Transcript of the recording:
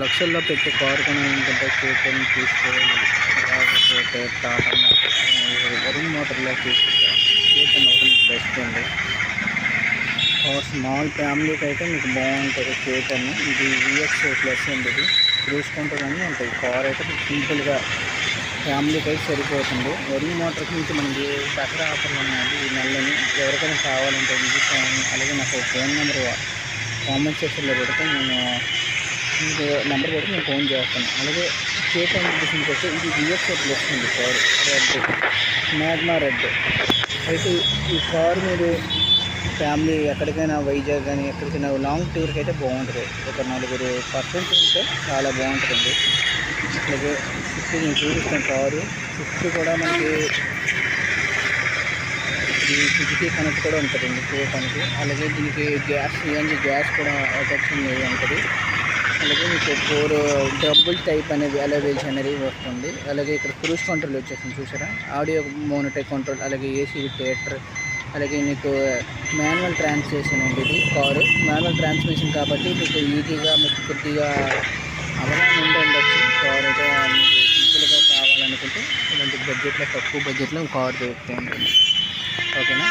లక్షల్లో పెట్టి car కొనాలనుకుంటే KTM తీసుకోవాలి, లేకపోతే టాటా వరుణ్ మోటార్లో తీసుకుంటే కేటీఎం ఒకటి మీకు బెస్ట్ అండి. స్మాల్ ఫ్యామిలీకి అయితే మీకు బాగుంటుంది కేటీఎం. ఇది విఎక్స్ ప్లస్ అండి, ఇది క్రూజ్ కంట్రోల్ అన్నీ ఉంటాయి. కార్ అయితే సింపుల్గా ఫ్యామిలీకి అయితే సరిపోతుంది. వరుణ్ మోటార్కి నుంచి మనకి దసరా ఆఫర్లు ఉన్నాయండి ఈ నెలని. ఎవరికైనా కావాలంటే విజిట్ అవ్వండి. అలాగే నాకు ఫోన్ నెంబర్ కామెంట్ సెక్షన్లో పెడితే నేను మీకు నెంబర్ పెట్టి నేను ఫోన్ చేస్తాను. అలాగే కేటీఎం విషయానికి వస్తే ఇది విఎక్స్ ప్లస్ ఉంది కారు, రెడ్ మ్యాగ్నా రెడ్. అయితే ఈ కారు మీరు ఫ్యామిలీ ఎక్కడికైనా వైజాగ్ కానీ ఎక్కడికైనా లాంగ్ టూర్కి అయితే బాగుంటుంది. ఒక 4 పర్సన్స్ ఉంటే చాలా బాగుంటుందండి. అలాగే చుట్టూ నేను చూపిస్తాను కారు చుట్టూ కూడా మనకి ఇది సిటీకి కనెక్ట్ కూడా ఉంటుందండి చూడటానికి. అలాగే దీనికి గ్యాస్ సిఎన్జి గ్యాస్ కూడా ఆప్షన్ ఉంటుంది. అలాగే మీకు 4 డబుల్ టైప్ అనేది అలవేల్స్ అనేది వస్తుంది. అలాగే ఇక్కడ క్రూజ్ కంట్రోల్ వచ్చేసింది చూసారా, ఆడియో మోనిటర్ కంట్రోల్, అలాగే ఏసీ థియేటర్, అలాగే మీకు మాన్యువల్ ట్రాన్స్మిషన్ అండి. ఇది కారు మాన్యువల్ ట్రాన్స్మిషన్ కాబట్టి మీకు ఈజీగా మీకు కొద్దిగా అవగాహన ఉండొచ్చు. కారు అయితే మీకు సింపుల్గా కావాలనుకుంటే ఇలాంటి బడ్జెట్లో తక్కువ బడ్జెట్లో కారు దొరుకుతుంది. ఓకేనా.